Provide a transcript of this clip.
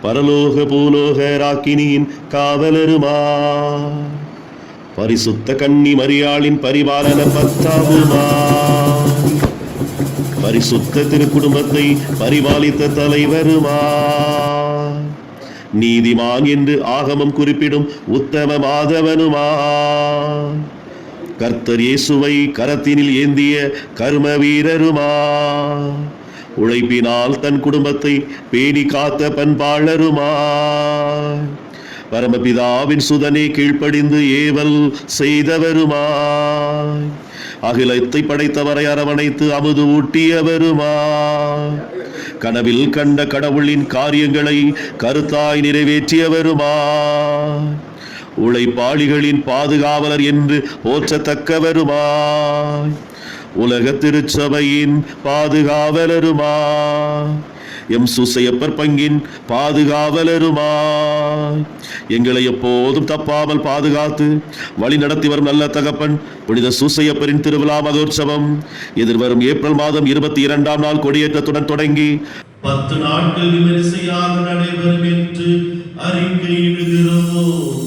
பரலோக பூலோக ராக்கினியின் காவலருமா, பரிசுத்த கன்னி மரியாளின் பரிபாலன பத்தாவுமா, பரிசுத்த திருக்குடும்பத்தை பரிபாலித்த தலைவருமா, நீதிமான் என்று ஆகமம் குறிப்பிடும் உத்தம மாதவனுமா, கர்த்தர் இயேசுவை கரத்தினில் ஏந்திய கர்ம வீரருமா, உழைப்பினால் தன் குடும்பத்தை பேணி காத்த பண்பாளருமா, பரமபிதாவின் சுதனை கீழ்ப்படிந்து ஏவல் செய்தவருமா, அகிலத்தை படைத்தவரை அரவணைத்து அமுது ஊட்டியவருமா, கனவில் கண்ட கடவுளின் காரியங்களை கருத்தாய் நிறைவேற்றியவருமா, உழைப்பாளிகளின் பாதுகாவலர் என்று போற்றத்தக்கவருமா, உலக திருச்சபையின் பாதுகாவலருமா, எம் சூசையப்பர் பங்கின் பாதுகாவலருமா, எங்களை எப்போதும் தப்பாமல் பாதுகாத்து வழி நடத்தி வரும் நல்ல தகப்பன் புனித சூசையப்பரின் திருவிழா மகோற்சவம் எதிர்வரும் ஏப்ரல் மாதம் 22ஆம் நாள் கொடியேற்றத்துடன் தொடங்கி 10 நாட்கள் விமரிசையாக நடைபெறும் என்று அறிக்கையிடுகிறோம்.